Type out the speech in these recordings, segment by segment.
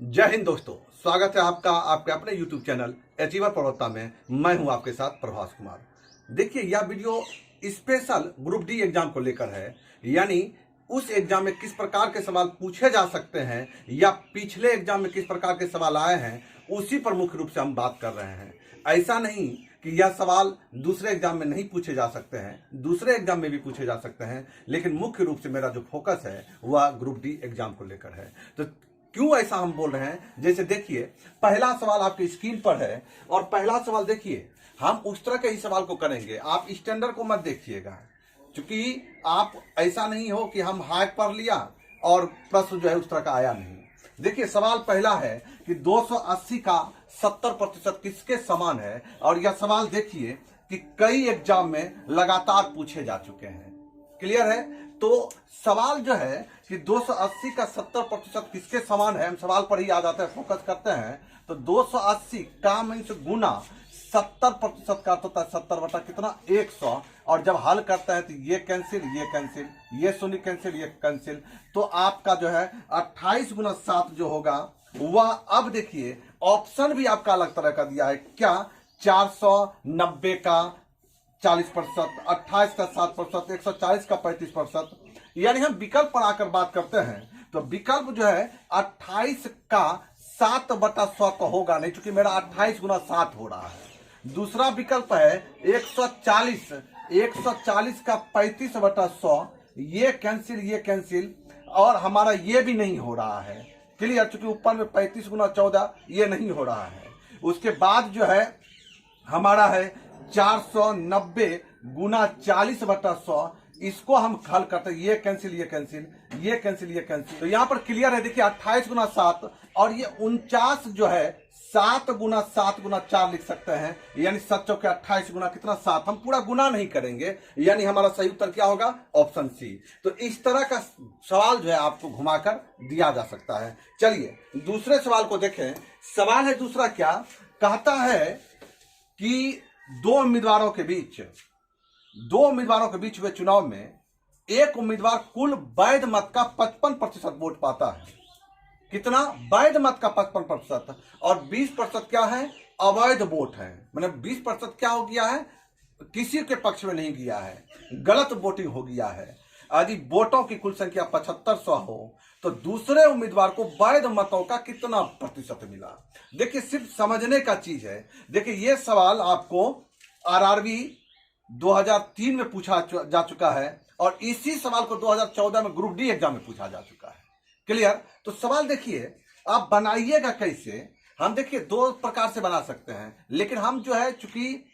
जय हिंद दोस्तों, स्वागत है आपका आपके अपने YouTube चैनल अचीवर प्रवक्ता में। मैं हूं आपके साथ प्रभास कुमार। देखिए, यह video special group D exam को लेकर है, यानी उस एग्जाम में किस प्रकार के सवाल पूछे जा सकते हैं या पिछले एग्जाम में किस प्रकार के सवाल आए हैं, उसी पर मुख्य रूप से हम बात कर रहे हैं। ऐसा नहीं कि यह सवाल दूसरे एग्जाम में नहीं पूछे जा सकते हैं, दूसरे एग्जाम में भी पूछे जा सकते हैं, लेकिन मुख्य रूप से मेरा जो फोकस है वह ग्रुप डी एग्जाम को लेकर है। तो क्यों ऐसा हम बोल रहे हैं? जैसे देखिए, पहला सवाल आपकी स्क्रीन पर है और पहला सवाल देखिए, हम उस तरह के ही सवाल को करेंगे, आप स्टैंडर्ड को मत देखिएगा, क्योंकि आप ऐसा नहीं हो कि हम हाई पढ़ लिया और प्रश्न जो है उस तरह का आया नहीं। देखिए, सवाल पहला है कि 280 का 70% किसके समान है, और यह सवाल देखिए कि कई एग्जाम में लगातार पूछे जा चुके हैं। क्लियर है? तो सवाल जो है कि 280 का 70% किसके समान है, हम सवाल पर ही आ जाते हैं, फोकस करते हैं। तो 280 का मीन्स गुना 70% का होता है 70 बटा कितना 100, और जब हल करते हैं तो ये कैंसिल, ये शून्य कैंसिल, ये कैंसिल, तो आपका जो है 28 गुना 7 जो होगा वह, अब देखिए ऑप्शन भी आपका अलग तरह का दिया है। क्या? 490 का 40%, 28 का 7%, 140 का 35%, यानी हम विकल्प पर आकर बात करते हैं तो विकल्प जो है 28 का 7 बटा 100 का होगा नहीं, क्योंकि मेरा 28 गुना 7 हो रहा है। दूसरा विकल्प है 140 का 35 बटा 100, ये कैंसिल, और हमारा ये भी नहीं हो रहा है। क्लियर? चूंकि ऊपर में 35 गुना 14 ये नहीं हो रहा है। उसके बाद जो है हमारा है 490 गुना 40 बटा 100, इसको हम हल करते हैं, ये कैंसिल। तो यहां पर क्लियर है, देखिए 28 गुना 7, और ये 49 जो है 7 गुना 4 लिख सकते हैं, यानी 7 चौके 28 गुना कितना 7। हम पूरा गुना नहीं करेंगे, यानी हमारा सही उत्तर क्या होगा? Option C. तो इस तरह का सवाल जो है आपको घुमाकर दिया जा सकता है। चलिए दूसरे सवाल को देखें। सवाल है दूसरा, क्या कहता है कि दो उम्मीदवारों के बीच हुए चुनाव में एक उम्मीदवार कुल वैध मत का 55% वोट पाता है। कितना? वैध मत का 55%, और 20% क्या है? अवैध वोट है। मतलब 20% क्या हो गया है? किसी के पक्ष में नहीं गया है, गलत वोटिंग हो गया है। यदि वोटों की कुल संख्या 7500 हो तो दूसरे उम्मीदवार को वैध मतों का कितना प्रतिशत मिला? देखिए, सिर्फ समझने का चीज है। देखिए, यह सवाल आपको आरआरबी 2003 में पूछा जा चुका है, और इसी सवाल को 2014 में ग्रुप डी एग्जाम में पूछा जा चुका है। क्लियर? तो सवाल देखिए, आप बनाइएगा कैसे? हम देखिए दो प्रकार से बना सकते हैं, लेकिन हम जो है, चूंकि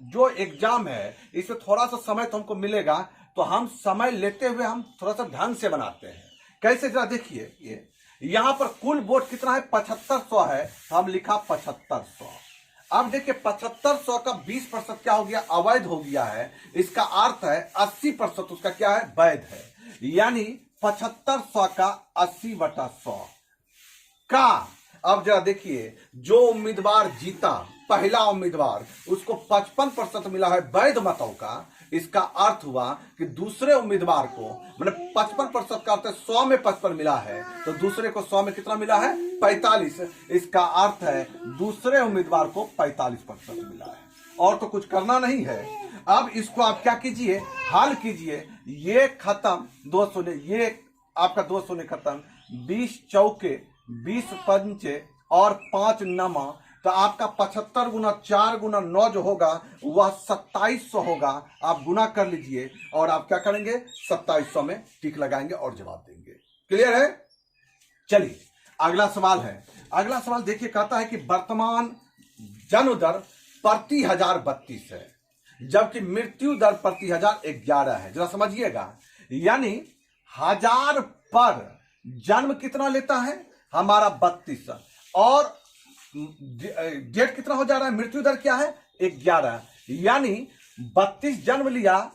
जो एग्जाम है इसमें थोड़ा सा समय तो हमको मिलेगा, तो हम समय लेते हुए हम थोड़ा सा ढंग से बनाते हैं। कैसे? जरा देखिए, ये यहां पर कुल वोट कितना है? 7500 है, हम लिखा 7500। अब देखिए 7500 का 20% क्या हो गया? अवैध हो गया है। इसका अर्थ है 80% उसका क्या है? वैध है। यानी 7500 का 80 बटा 100 का, अब जरा देखिए, जो उम्मीदवार जीता, पहला उम्मीदवार, उसको 55% मिला है वैध मतों का। इसका अर्थ हुआ कि दूसरे उम्मीदवार को, मतलब 55% का अर्थ है 100 में 55 मिला है, तो दूसरे को 100 में कितना मिला है? 45। इसका अर्थ है दूसरे उम्मीदवार को 45% मिला है, और तो कुछ करना नहीं है। अब इसको आप क्या कीजिए? हल कीजिए। ये खत्म, 2 शून्य, ये आपका 2 शून्य खत्म, 20 चौके 20 पंचे और 5 नमा, तो आपका 75 गुना 4 गुना 9 जो होगा वह 2700 होगा। आप गुना कर लीजिए और आप क्या करेंगे? 2700 में टिक लगाएंगे और जवाब देंगे। क्लियर है? चलिए अगला सवाल है। अगला सवाल देखिए, कहता है कि वर्तमान जन्म दर प्रति 1000 32 है, जबकि मृत्यु दर प्रति 1000 11 है। जरा समझिएगा, यानी 1000 पर जन्म कितना लेता है? हमारा 32, और डेट कितना हो जा रहा है? मृत्यु दर क्या है? 11। यानी 32 जन्म लिया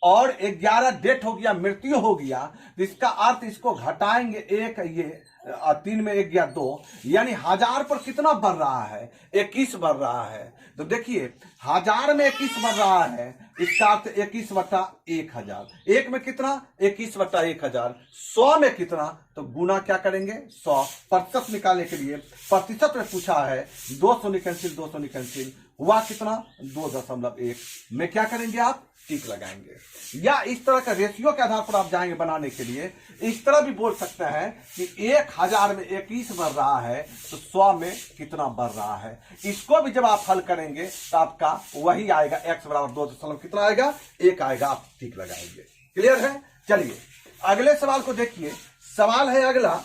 और 11 डेट हो गया, मृत्यु हो गया। तो इसका अर्थ, इसको घटाएंगे एक ये 3 में 1 गया 2, यानी 1000 पर कितना बढ़ रहा है? 21 बढ़ रहा है। तो देखिए 1000 में 21 बढ़ रहा है, इसका अर्थ 21 बटा 1000। 1 में कितना? 21 बटा 1000। 100 में कितना? तो गुना क्या करेंगे? 100। प्रतिशत निकालने के लिए प्रतिशत में पूछा है, 200 निकल 200 निकल हुआ कितना? 2.1 में क्या करेंगे आप? टिक लगाएंगे। या इस तरह का रेशियो के आधार पर आप जाएंगे बनाने के लिए, इस तरह भी बोल सकते हैं कि 1000 में 21 बढ़ रहा है तो 100 में कितना बढ़ रहा है। इसको भी जब आप हल करेंगे तो आपका वही आएगा, x बराबर 2 कितना आएगा? 1 आएगा। आप टिक लगाएंगे। क्लियर है? चलिए अगले सवाल को देखिए। सवाल है अगला,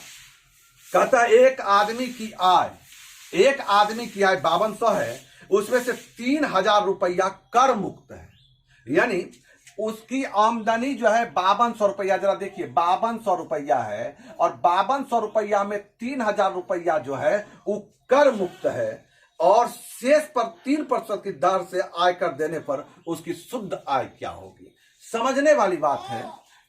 कहता है एक आदमी की आय 5200 है, उसमें से 3000 रुपया कर मुक्त है, यानी उसकी आमदनी जो है 5200 रुपया। जरा देखिए 5200 रुपया है और 5200 रुपया में 3000 रुपया जो है वो कर मुक्त है, और शेष पर 3% की दर से आयकर देने पर उसकी शुद्ध आय क्या होगी? समझने वाली बात है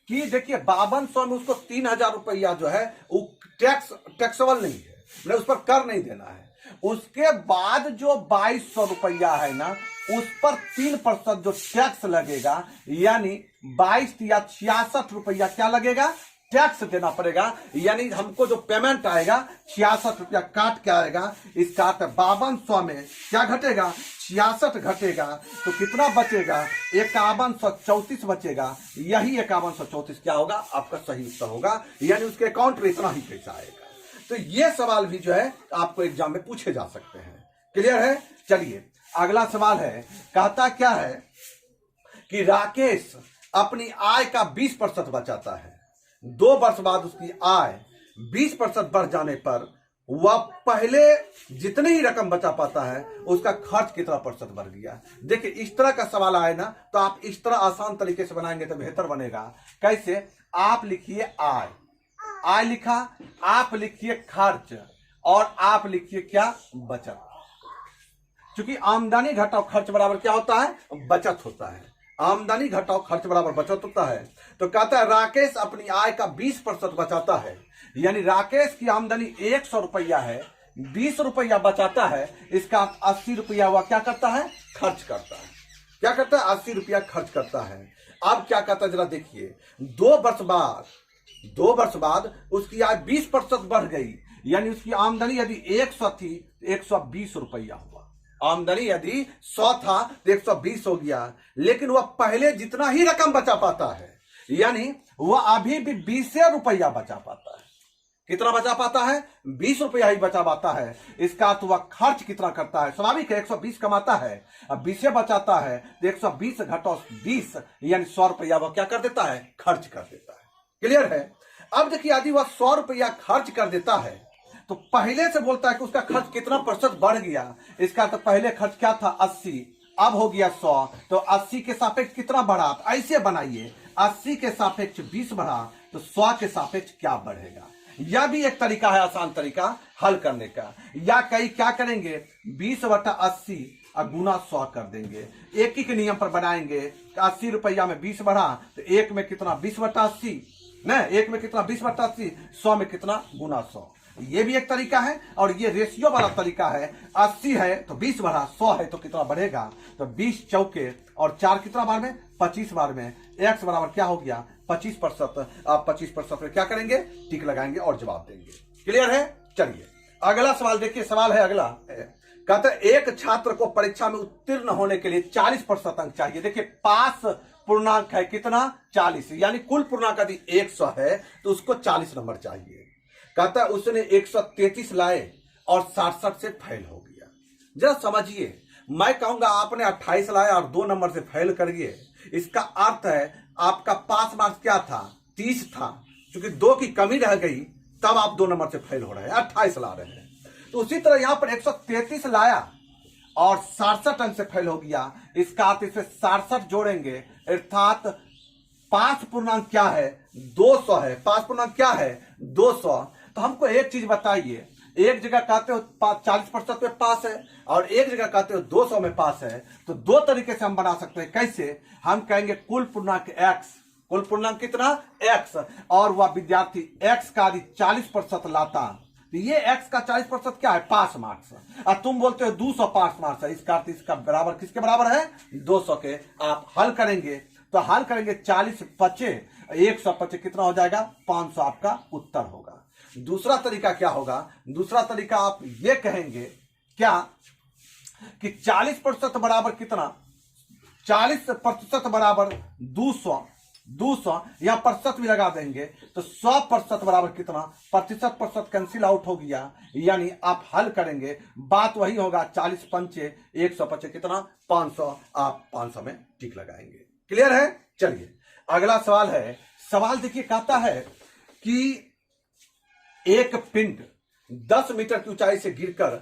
कि देखिए 5200 में उसको 3000 रुपया जो है वो टैक्सेबल नहीं है, मतलब उस पर कर नहीं देना है। उसके बाद जो 2200 रुपया है ना, उस पर 3% जो टैक्स लगेगा, यानी 22 या 66 रुपया क्या लगेगा? टैक्स देना पड़ेगा। यानी हमको जो पेमेंट आएगा 66 रुपया काट के आएगा। इसका अर्थ 5200 में क्या घटेगा? 66 घटेगा, तो कितना बचेगा? 5134 बचेगा। यही 5134 क्या होगा? आपका सही उत्तर होगा, यानी उसके अकाउंट में इतना ही पैसा आएगा। तो ये सवाल भी जो है आपको एग्जाम में पूछे जा सकते हैं। क्लियर है? चलिए अगला सवाल है, कहता क्या है कि राकेश अपनी आय का 20% बचाता है। 2 वर्ष बाद उसकी आय 20% बढ़ जाने पर वह पहले जितनी ही रकम बचा पाता है उसका खर्च कितना % बढ़ गया। देखिए इस तरह का सवाल आए ना, तो आप इस तरह आसान तरीके से बनाएंगे तो बेहतर बनेगा। कैसे? आप लिखिए आय लिखा, आप लिखिए खर्च, और आप लिखिए क्या? बचत। क्योंकि आमदनी घटाओ खर्च बराबर क्या होता है? बचत होता है। आमदनी घटाओ खर्च बराबर बचत होता है। तो कहता है राकेश अपनी आय का 20% बचाता है, यानी राकेश की आमदनी 100 रुपया है, 20 रुपया बचाता है, इसका 80 रुपया वह क्या करता है? खर्च करता है। क्या करता है? 80 रुपया खर्च करता है। अब क्या करता है? जरा देखिए 2 वर्ष बाद उसकी आय 20% बढ़ गई, यानी उसकी आमदनी यदि 100 थी तो 120 रुपया हुआ। आमदनी यदि 100 था तो 120 हो गया, लेकिन वह पहले जितना ही रकम बचा पाता है, यानी वह अभी भी 20 रुपया बचा पाता है। कितना बचा पाता है? 20 रुपया ही बचा पाता है। इसका अर्थ वह खर्च कितना करता है? स्वाभाविक है 120 कमाता है, अब 20 बचाता है, तो 120 घटाओ 20 यानी 100 रुपया वह क्या कर देता है? खर्च कर देता है। क्लियर है? अब देखिए यदि वह 100 रुपया खर्च कर देता है तो पहले से बोलता है कि उसका खर्च कितना % बढ़ गया। इसका तो पहले खर्च क्या था? 80, अब हो गया 100, तो 80 के सापेक्ष कितना बढ़ा? ऐसे बनाइए 80 के सापेक्ष 20 बढ़ा तो 100 के सापेक्ष क्या बढ़ेगा? यह भी एक तरीका है, आसान तरीका हल करने का। या कई क्या करेंगे? 20/80 गुना 100 कर देंगे। एक ही के नियम पर बनाएंगे। 80 रुपया में 20 बढ़ा तो 1 में कितना? 20/80 न, 1 में कितना? 20/80, 100 में कितना? गुना 100। ये भी एक तरीका है, और ये रेशियो वाला तरीका है। 80 है तो 20 बढ़ा, 100 है तो कितना बढ़ेगा? तो 20 चौके और 4 कितना बार में? 25 बार में। x बराबर क्या हो गया? 25%। आप 25% में क्या करेंगे? टिक लगाएंगे और जवाब देंगे। क्लियर है? चलिए अगला सवाल देखिए। सवाल है अगला, कहते हैं एक छात्र को परीक्षा में उत्तीर्ण होने के लिए 40% अंक चाहिए। देखिए पास पूर्णांक है कितना? 40, यानी कुल पूर्णांक यदि 100 है तो उसको 40 नंबर चाहिए। कहता है उसने 133 लाए और 67 से फेल हो गया। जरा समझिए, मैं कहूंगा आपने 28 लाया और 2 नंबर से फेल कर गए। इसका अर्थ है आपका पास मार्क्स क्या था? 30 था, क्योंकि 2 की कमी रह गई तब आप 2 नंबर से फेल हो रहे हैं, 28 ला रहे हैं। तो उसी तरह यहां पर 133 लाया और 67 अंक से फेल हो गया। इसका अर्थ इसमें 67 जोड़ेंगे, अर्थात 5 पूर्णांक क्या है? 200 है। 5 पूर्णांक क्या है? 200। तो हमको एक चीज बताइए, एक जगह कहते हो 40% में पास है और एक जगह कहते हो 200 में पास है, तो 2 तरीके से हम बना सकते हैं। कैसे? हम कहेंगे कुल पूर्णांक x कुल पूर्णांक कितना x, और वह विद्यार्थी x का यदि 40% लाता, तो ये x का 40% क्या है, पास मार्क्स। और तुम बोलते हो 200 पास मार्क्स है, इसका अर्थ इसका बराबर किसके बराबर है, 200 के। आप हल करेंगे तो हल करेंगे 40 पचे 125 कितना हो जाएगा, 500 आपका उत्तर होगा। दूसरा तरीका क्या होगा, दूसरा तरीका आप ये कहेंगे क्या कि 40% बराबर कितना, 40% बराबर 200 यहां प्रतिशत भी लगा देंगे तो 100% बराबर कितना, प्रतिशत कैंसिल आउट हो गया, यानी आप हल करेंगे बात वही होगा, 40 पंचे 125 कितना 500, आप 500 में टिक लगाएंगे। क्लियर है। चलिए अगला सवाल है। सवाल देखिए कहता है कि एक पिंड 10 मीटर की ऊंचाई से गिरकर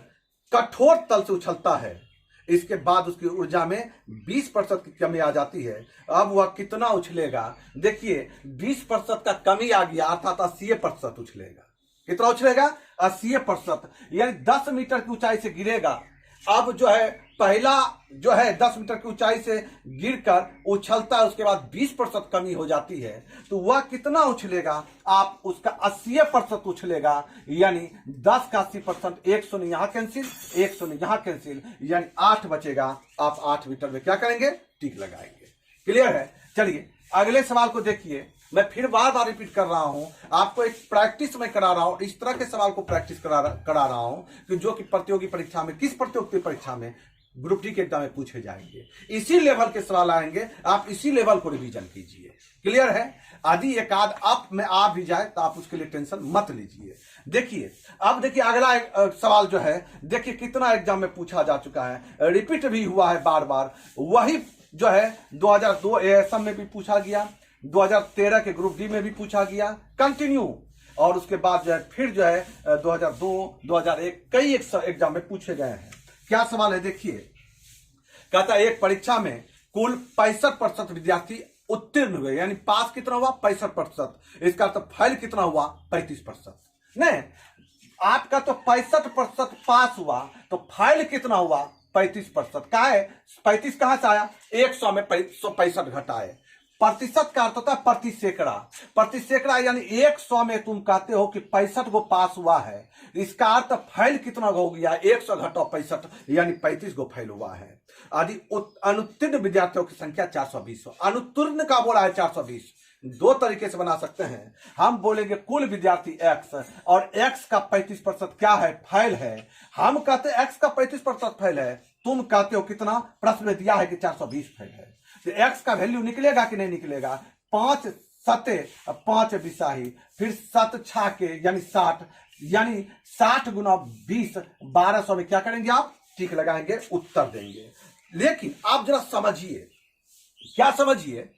कठोर तल से उछलता है, इसके बाद उसकी ऊर्जा में 20% की कमी आ जाती है। अब वह कितना उछलेगा। देखिए 20% का कमी आ गया, अर्थात 80% उछलेगा। कितना उछलेगा, 80%, यानी 10 मीटर की ऊंचाई से गिरेगा। अब जो है पहला जो है 10 मीटर की ऊंचाई से गिरकर उछलता है, उसके बाद 20% कमी हो जाती है, तो वह कितना उछलेगा, आप उसका 80% उछलेगा, यानी 10 का 80%, 100 नहीं यहां कैंसिल, 100 नहीं यहां कैंसिल, यानी 8 बचेगा। आप 8 मीटर में क्या करेंगे, टिक लगाएंगे। क्लियर है। चलिए अगले सवाल को देखिए। मैं फिर बार बार रिपीट कर रहा हूं, आपको एक प्रैक्टिस में करा रहा हूं, इस तरह के सवाल को प्रैक्टिस करा रहा हूं कि जो कि प्रतियोगी परीक्षा में, किस प्रतियोगी परीक्षा में, ग्रुप डी के एग्जाम में पूछे जाएंगे। इसी लेवल के सवाल आएंगे, आप इसी लेवल को रिवीजन कीजिए। क्लियर है। आदि एक आध आप में आ भी जाए तो आप उसके लिए टेंशन मत लीजिए। देखिए अब देखिए अगला सवाल जो है, देखिए कितना एग्जाम में पूछा जा चुका है, रिपीट भी हुआ है बार बार। वही जो है 2002 एएसएम में भी पूछा गया, 2013 के ग्रुप डी में भी पूछा गया कंटिन्यू, और उसके बाद जो है फिर जो है 2002 2001 कई एग्जाम में पूछे गए हैं। क्या सवाल है देखिए, कहता है एक परीक्षा में कुल 65% विद्यार्थी उत्तीर्ण हुए, यानी पास कितना हुआ 65%, इसका तो फेल कितना हुआ 35%। नहीं, आपका तो 65% पास हुआ, तो फेल कितना हुआ 35%। का है 35 कहां से आया, 100 में 65 घटाए, प्रतिशत का अर्थ होता है प्रति सैकड़ा, प्रति सैकड़ा, यानी 100 में तुम कहते हो कि 65 को पास हुआ है, इसका अर्थ फेल कितना हो गया, 100 घटाओ 65, यानी 35 को फेल हुआ है। यदि अनुत्तीर्ण विद्यार्थियों की संख्या 420 हो, अनुत्तीर्ण का बोला है 420, दो तरीके से बना सकते हैं। हम बोलेंगे कुल विद्यार्थी x, और x का 35% क्या है, फेल है। हम कहते हैं x का 35% फेल है, तुम कहते हो कितना, प्रश्न में दिया है कि 420 फेल है, तो x का वैल्यू निकलेगा कि नहीं निकलेगा, 5 सते 5 बिसाही, फिर 7 छाके यानी 60, यानी 60 गुना 20 1200 में क्या करेंगे आप, टिक लगाएंगे, उत्तर देंगे। लेकिन आप जरा समझिए, क्या समझिए,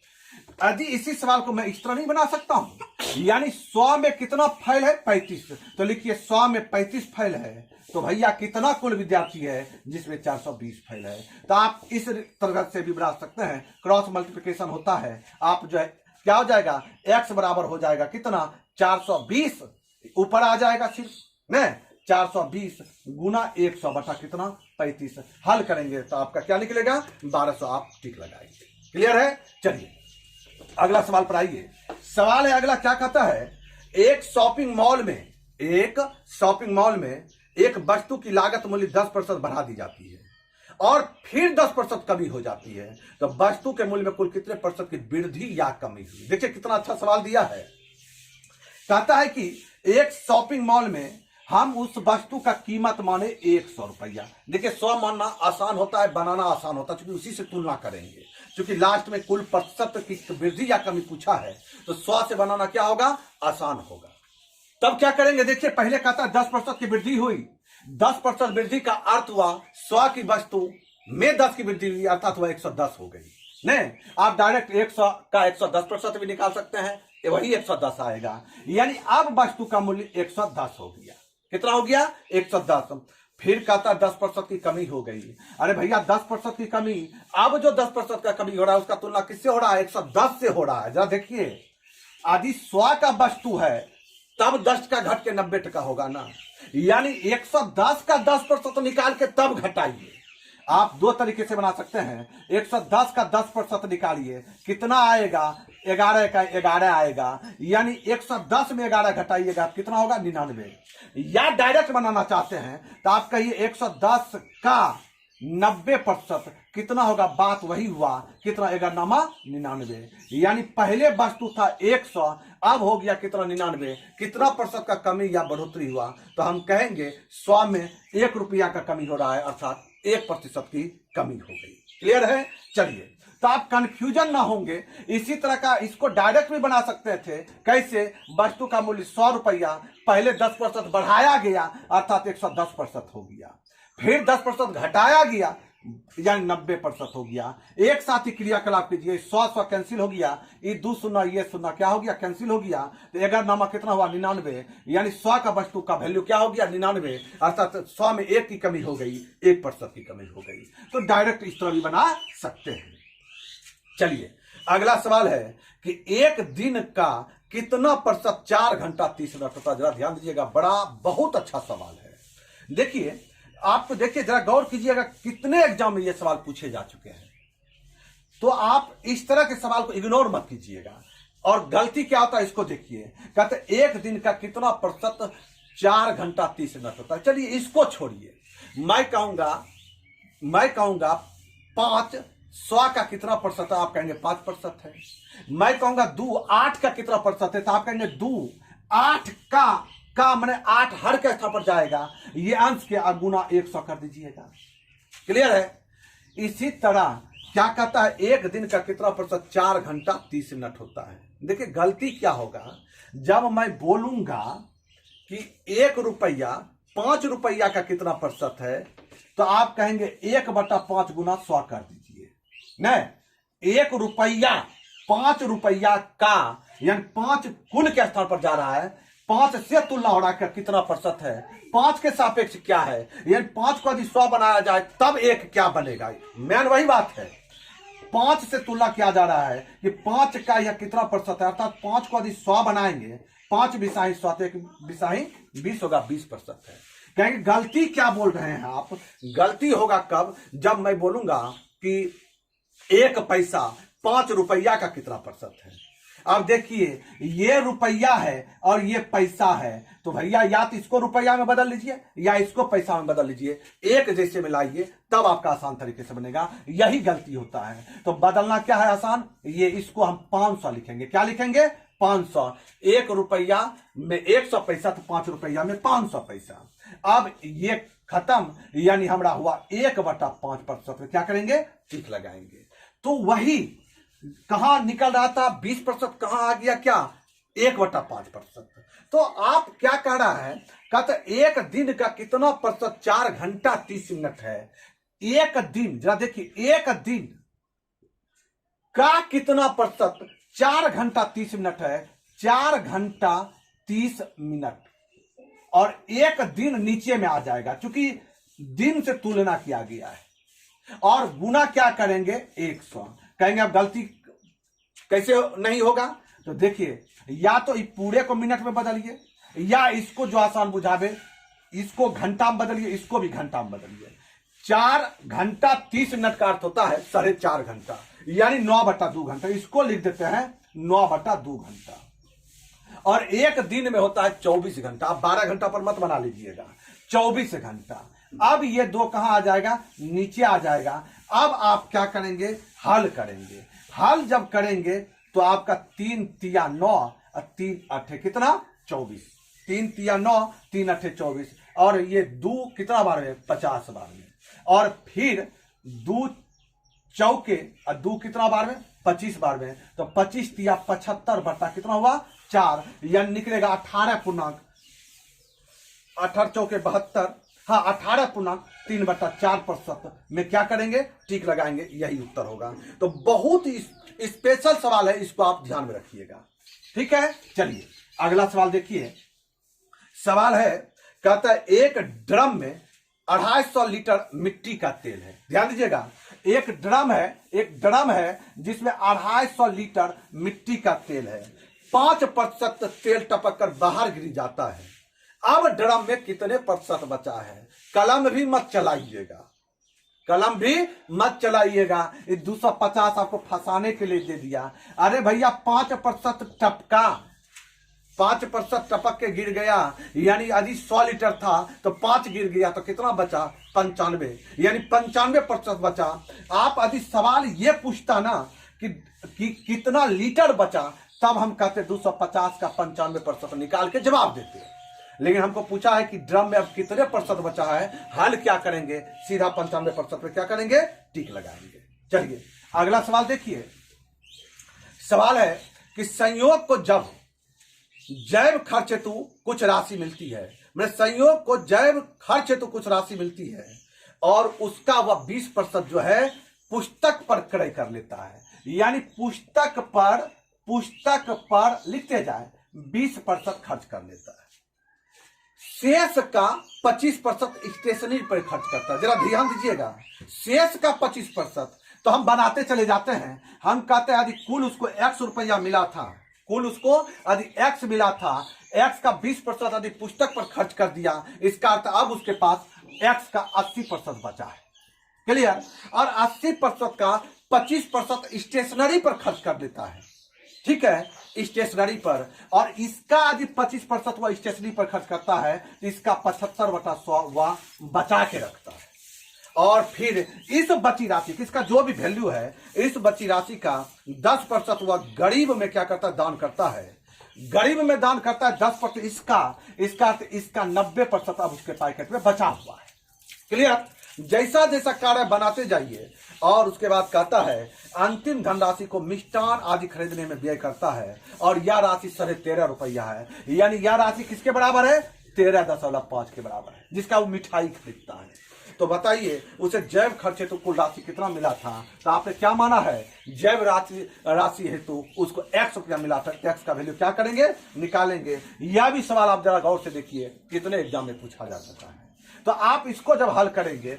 यदि इसी सवाल को मैं इस तरह नहीं बना सकता हूं, यानी 100 में कितना फेल है 35, तो लिखिए 100 में 35 फेल है, तो भैया कितना कुल विद्यार्थी है जिसमें 420 फेल है। तो आप इस तरह से भी बना सकते हैं, क्रॉस मल्टीप्लिकेशन होता है, आप जो है क्या हो जाएगा, x बराबर हो जाएगा कितना 420, ऊपर आ जाएगा सिर्फ न 420 गुना 100 बटा कितना 35, हल करेंगे तो आपका क्या निकलेगा 1200, आप टिक लगाएंगे। क्लियर है। चलिए अगला सवाल पर आइए। सवाल है अगला, क्या कहता है, एक शॉपिंग मॉल में एक वस्तु की लागत मूल्य 10% बढ़ा दी जाती है और फिर 10% कमी हो जाती है, तो वस्तु के मूल्य में कुल कितने % की वृद्धि या कमी हुई। देखिए कितना अच्छा सवाल दिया है। कहता है कि एक शॉपिंग मॉल में हम उस वस्तु का कीमत माने 100 रुपया। देखिए 100 मानना आसान होता है, बनाना आसान होता है, क्योंकि उसी से तुलना करेंगे, क्योंकि लास्ट में कुल प्रतिशत की वृद्धि या कमी पूछा है, तो 100 से बनाना क्या होगा, आसान होगा। तब क्या करेंगे, देखिए पहले कहता है 10% की वृद्धि हुई, 10% वृद्धि का अर्थ हुआ 100 की वस्तु में 10 की वृद्धि हुई, अर्थात हुआ 110 हो गई। नहीं, आप डायरेक्ट 100 का 110% भी निकाल सकते हैं, वही 110 आएगा, यानी अब वस्तु का मूल्य 110 हो गया। कितना हो गया 110। फिर कहता 10% की कमी हो गई। अरे भैया 10% की कमी, अब जो 10% का कमी हो रहा है उसका तुलना किससे हो रहा है, 110 से हो रहा है। जरा देखिए, यदि 100 का वस्तु है तब 10 का घट के 90 होगा ना, यानी 110 का 10% निकाल के तब घटाइए। आप दो तरीके से बना सकते हैं, 110 का 10% निकालिए, कितना आएगा 11 का 11 आएगा, यानी 110 में 11 घटाइएगा कितना होगा 99। या डायरेक्ट बनाना चाहते हैं तो आप कहिए 110 का 90% कितना होगा, बात वही हुआ, कितना 99, यानी पहले वस्तु था 100, अब हो गया कितना 99, कितना % का कमी या बढ़ोतरी हुआ, तो हम कहेंगे 100 में 1 रुपया का कमी हो रहा है, अर्थात 1% की कमी हो गई। क्लियर है? चलिए, तो आप कंफ्यूजन ना होंगे। इसी तरह का इसको डायरेक्ट भी बना सकते थे। कैसे? वस्तु का मूल्य 100 रुपया, पहले 10% बढ़ाया गया, अर्थात 110% हो गया, फिर 10% घटाया गया, यानी 90% हो गया। एक साथ ही क्रियाकलाप कीजिए, 100 कैंसिल हो गया, ये 2 शून्य ये शून्य क्या हो गया, कैंसिल हो गया, तो 11 कितना हुआ 99, यानी 100 का वस्तु का वैल्यू क्या हो गया 99, अर्थात 100 में 1 की कमी हो गई, 1% की कमी हो गई। तो डायरेक्ट इस तरह भी बना सकते हैं। चलिए, अगला सवाल है कि एक दिन का कितना % 4 घंटा 30 मिनट होता है। जरा ध्यान दीजिएगा, बड़ा बहुत अच्छा सवाल है। देखिए, आपको देखिए, जरा गौर कीजिएगा, कितने एग्जाम में ये सवाल पूछे जा चुके हैं। तो आप इस तरह के सवाल को इग्नोर मत कीजिएगा। और गलती क्या होता है इसको देखिए, कहते एक दिन का कितना % 4 घंटा 30 मिनट होता है। चलिए इसको छोड़िए, मैं कहूंगा 5, 100 का कितना % है, आप कहेंगे 5% है। मैं कहूंगा 2, 8 का कितना % है, तो आप कहेंगे 2, 8 का मैंने 8 हर के स्थान पर जाएगा, ये अंश के गुना 100 कर दीजिएगा। क्लियर है? इसी तरह क्या कहता है, एक दिन का कितना % 4 घंटा 30 मिनट होता है। देखिए गलती क्या होगा, जब मैं बोलूंगा कि 1 रुपया 5 रुपया का कितना % है, तो आप कहेंगे 1/5 गुना 100 कर दीजिए। नहीं, 1 रुपया 5 रुपया का, यानी 5 कुल के स्थान पर जा रहा है, 5 से तुलना हो रहा है, कितना % है, 5 के सापेक्ष क्या है, यानी 5 को यदि 100 बनाया जाए तब 1 क्या बनेगा। मेन वही बात है, 5 से तुलना किया जा रहा है कि 5 का यह कितना % है, अर्थात 5 को यदि 100 बनाएंगे, 5 बिसाही 100, 1 बिसाही 20 होगा, 20% है। कहेंगे गलती क्या बोल रहे हैं आप, गलती होगा कब, जब मैं बोलूंगा कि 1 पैसा 5 रुपया का कितना % है। अब देखिए, ये रुपया है और ये पैसा है, तो भैया या तो इसको रुपया में बदल लीजिए या इसको पैसा में बदल लीजिए, एक जैसे मिलाइए, तब आपका आसान तरीके से बनेगा। यही गलती होता है। तो बदलना क्या है आसान, ये इसको हम 500 लिखेंगे। क्या लिखेंगे? 500। 1 रुपया में 100 पैसा, तो 5 रुपया में 500 पैसा। अब ये खत्म, यानी हमारा हुआ 1/5%। क्या करेंगे? टिक लगाएंगे। तो वही कहां निकल रहा था, 20% कहां आ गया, क्या 1/5%। तो आप क्या कह रहा है, कहते एक दिन का कितना % 4 घंटा 30 मिनट है। एक दिन, जरा देखिए, एक दिन का कितना % 4 घंटा 30 मिनट है, 4 घंटा 30 मिनट, और एक दिन नीचे में आ जाएगा क्योंकि दिन से तुलना किया गया है, और गुना क्या करेंगे 100। कहेंगे अब गलती कैसे नहीं होगा, तो देखिए, या तो इस पूरे को मिनट में बदलिए, या इसको जो आसान बुझावे इसको घंटा में बदलिए, इसको भी घंटा में बदलिए। 4 घंटा 30 मिनट का अर्थ होता है 4.5 घंटा, यानी 9/2 घंटा। इसको लिख देते हैं 9/2 घंटा। और एक दिन में होता है 24 घंटा। आप 12 घंटा पर मत बना लीजिएगा, 24 घंटा। अब ये 2 कहां आ जाएगा, नीचे आ जाएगा। अब आप क्या करेंगे, हल करेंगे। हल जब करेंगे तो आपका 3 तिया 9 और 3 8 कितना 24, 3 तिया 9, 3 8 24, और ये 2 कितना बार में 50 बार में, और फिर 2 चौके और 2 कितना बार में 25 बार में, तो 25 तिया 75 बटा कितना हुआ 4, यानी निकलेगा 18 चौके 72, हाँ 18.3/4% में क्या करेंगे, टिक लगाएंगे। यही उत्तर होगा। तो बहुत ही स्पेशल सवाल है, इसको आप ध्यान में रखिएगा। ठीक है, चलिए अगला सवाल देखिए। सवाल है, कहता है एक ड्रम में 250 लीटर मिट्टी का तेल है। ध्यान दीजिएगा, एक ड्रम है जिसमें 250 लीटर मिट्टी का तेल है। 5% तेल टपक कर बाहर गिर जाता है। अब ड्रम में कितने % बचा है। कलम भी मत चलाइएगा, कलम भी मत चलाइएगा। ये 250 आपको फंसाने के लिए दे दिया। अरे भैया 5% टपका, 5% टपक के गिर गया, यानी यदि 100 लीटर था तो 5 गिर गया तो कितना बचा? 95, यानी 95% बचा। आप यदि सवाल ये पूछता ना कि कितना लीटर बचा, तब हम कहते 250 का 95% निकाल के जवाब देते। लेकिन हमको पूछा है कि ड्रम में अब कितने % बचा है, हल क्या करेंगे? सीधा 95% पे क्या करेंगे? टिक लगाएंगे। चलिए अगला सवाल देखिए। सवाल है कि संयोग को जब जैव खर्च हेतु कुछ राशि मिलती है, मतलब संयोग को जैव खर्च हेतु कुछ राशि मिलती है और उसका वह 20% जो है पुस्तक पर क्रय कर लेता है, यानी पुस्तक पर लिखते जाए 20% खर्च कर लेता है। शेष का 25% स्टेशनरी पर खर्च करता है। जरा ध्यान दीजिएगा, शेष का 25% तो हम बनाते चले जाते हैं। हम कहते हैं यदि कुल उसको X रुपया मिला था, कुल उसको यदि X मिला था, X का 20% यदि पुस्तक पर खर्च कर दिया, इसका अर्थ अब उसके पास X का 80% बचा है। क्लियर? और 80% का 25% स्टेशनरी पर खर्च कर देता है। ठीक है, स्टेशनरी पर। और इसका यदि 25% वह स्टेशनरी पर खर्च करता है तो इसका 75/100 वह बचा के रखता है। और फिर इस बची राशि, किसका जो भी वैल्यू है, इस बची राशि का 10% वह गरीब में क्या करता है? दान करता है। गरीब में दान करता है 10%, इसका 90% अब उसके पैकेट में बचा हुआ है। क्लियर? जैसा जैसा कार्य बनाते जाइए और उसके बाद कहता है अंतिम धनराशि को मिष्टान आदि खरीदने में व्यय करता है और यह राशि 13.5 रुपया है, यानी यह राशि किसके बराबर है? 13.5 के बराबर है, जिसका वो मिठाई खरीदता है। तो बताइए उसे जैव खर्च हेतु कुल राशि कितना मिला था? तो आपने क्या माना है? जैव राशि हेतु उसको X रुपया मिला था। X का वैल्यू क्या करेंगे? निकालेंगे। यह भी सवाल आप जरा गौर से देखिए, कितने एग्जाम में पूछा जा सकता है। तो आप इसको जब हल करेंगे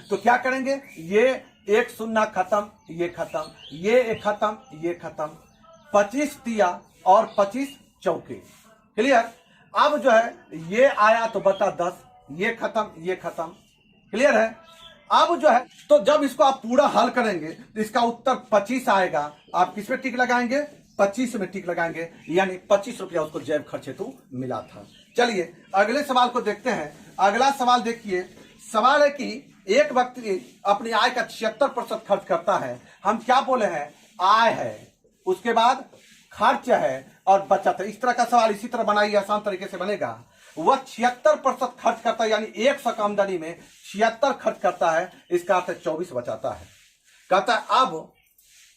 तो क्या करेंगे? ये 1 शून्य खत्म, ये खत्म, ये एक खत्म, ये खत्म, 25 तिया और 25 चौके। क्लियर? अब जो है ये आया तो बता 10, ये खत्म, ये खत्म। क्लियर है? अब जो है तो जब इसको आप पूरा हल करेंगे तो इसका उत्तर 25 आएगा। आप किस पे टिक लगाएंगे? 25 में टिक लगाएंगे, यानी 25 रुपया उसको जैव खर्च हेतु मिला था। चलिए अगले सवाल को देखते हैं। अगला सवाल देखिए। सवाल है कि एक व्यक्ति अपनी आय का 76% खर्च करता है। हम क्या बोले हैं? आय है, उसके बाद खर्च है और बचत है। इस तरह का सवाल इसी तरह बनाइए, आसान तरीके से बनेगा। वह 76% खर्च करता है, यानी 100 का आमदनी में 76 खर्च करता है, इसका अर्थ 24 बचाता है। कहता है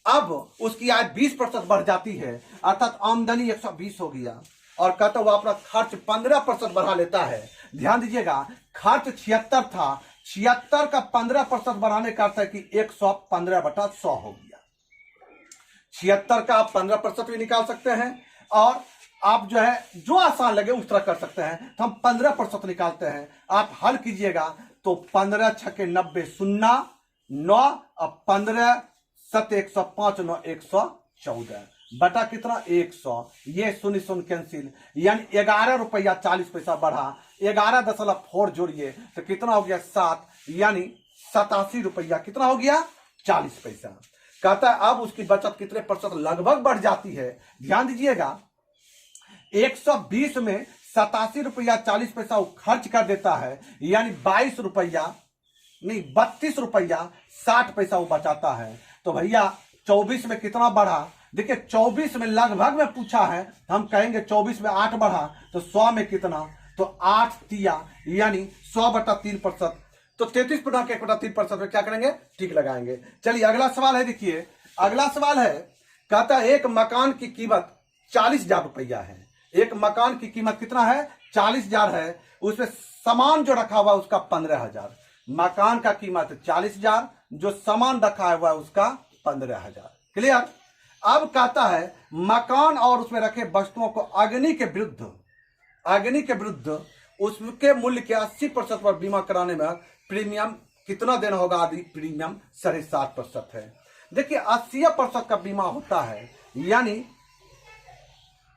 अब उसकी आय 20% बढ़ जाती है, अर्थात आमदनी 120 हो गया। और कहता है वह अपना खर्च 15% बढ़ा लेता है। ध्यान दीजिएगा, खर्च 76 था, 76 का 15% बढ़ाने का अर्थ है कि 115/100 हो गया। 76 का आप 15% भी निकाल सकते हैं और आप जो है जो आसान लगे उस तरह कर सकते हैं। तो हम 15% निकालते हैं। आप हल कीजिएगा तो 15 छके 90, 0 9 और 15 7 105 9 114 बटा कितना? 100। ये 0 कैंसिल, यानी 11 रुपया 40 पैसा बढ़ा। 11.4 जोड़िए तो कितना हो गया? 7, यानी 87 रुपया कितना हो गया? 40 पैसा। कहता है अब उसकी बचत कितने % लगभग बढ़ जाती है? ध्यान दीजिएगा, 120 में 87 रुपया 40 पैसा वो खर्च कर देता है, यानी 32 रुपया नहीं 32 रुपया 60 पैसा वो बचाता है। तो भैया 24 में कितना बढ़ा? देखिए 24 में लगभग में पूछा है, हम कहेंगे 24 में 8 बढ़ा तो 100 में कितना? तो 8 तिया, यानी 100/3%। तो 33 गुणा के 1/3% में क्या करेंगे? टिक लगाएंगे। चलिए अगला सवाल है। देखिए अगला सवाल है, कहता है एक मकान की कीमत 40,000 रुपया है। एक मकान की कीमत कितना है? 40,000 है। उसमें सामान जो रखा हुआ है उसका 15,000। मकान का कीमत 40,000, जो सामान रखा हुआ है उसका 15,000। क्लियर? अब कहता है मकान और उसमें रखे वस्तुओं को अग्नि के विरुद्ध उसके मूल्य के 80% पर बीमा कराने में प्रीमियम कितना देना होगा? आदि प्रीमियम 7.5% है। देखिए 80% का बीमा होता है, यानी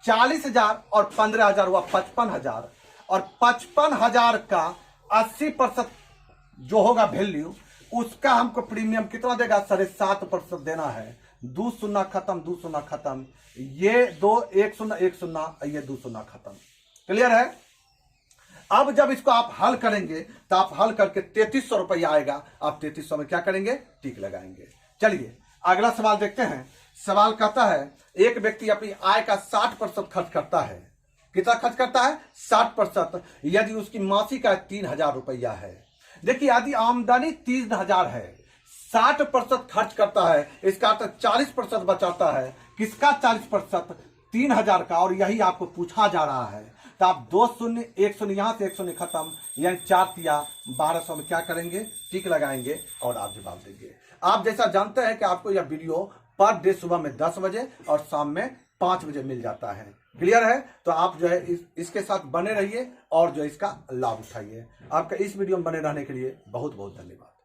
40,000 और 15,000 हुआ 55,000, और 55,000 का 80% जो होगा वैल्यू उसका हमको प्रीमियम कितना देगा, 7.5% देना है। 2 शून्य खत्म, 2 शून्य खत्म, ये 2 1 शून्य 1 शून्य, ये 2 शून्य खत्म। क्लियर है। अब जब इसको आप हल करेंगे तो आप हल करके 3300 रुपया आएगा। आप 3300 में क्या करेंगे, टिक लगाएंगे। चलिए अगला सवाल देखते हैं। सवाल कहता है एक व्यक्ति अपनी आय का 60% खर्च करता है। कितना खर्च करता है, 60%। यदि उसकी मासिक आय 3000 रुपया है। देखिए यदि आमदनी 3000 है, 60% खर्च करता है, इसका अर्थ 40% बचाता है। किसका 40%, 3000 का। और यही आपको पूछा जा रहा है। तो आप 2 शून्य 1 शून्य, यहां से 1 शून्य खत्म, यानी 4 या 1200 में क्या करेंगे, टिक लगाएंगे और आप जवाब देंगे। आप जैसा जानते हैं कि आपको यह वीडियो पर डे सुबह में 10 बजे और शाम में 5 बजे मिल जाता है। क्लियर है। तो आप जो है इसके साथ बने रहिए और जो इसका लाभ उठाइए। आपका इस वीडियो में बने रहने के लिए बहुत बहुत धन्यवाद।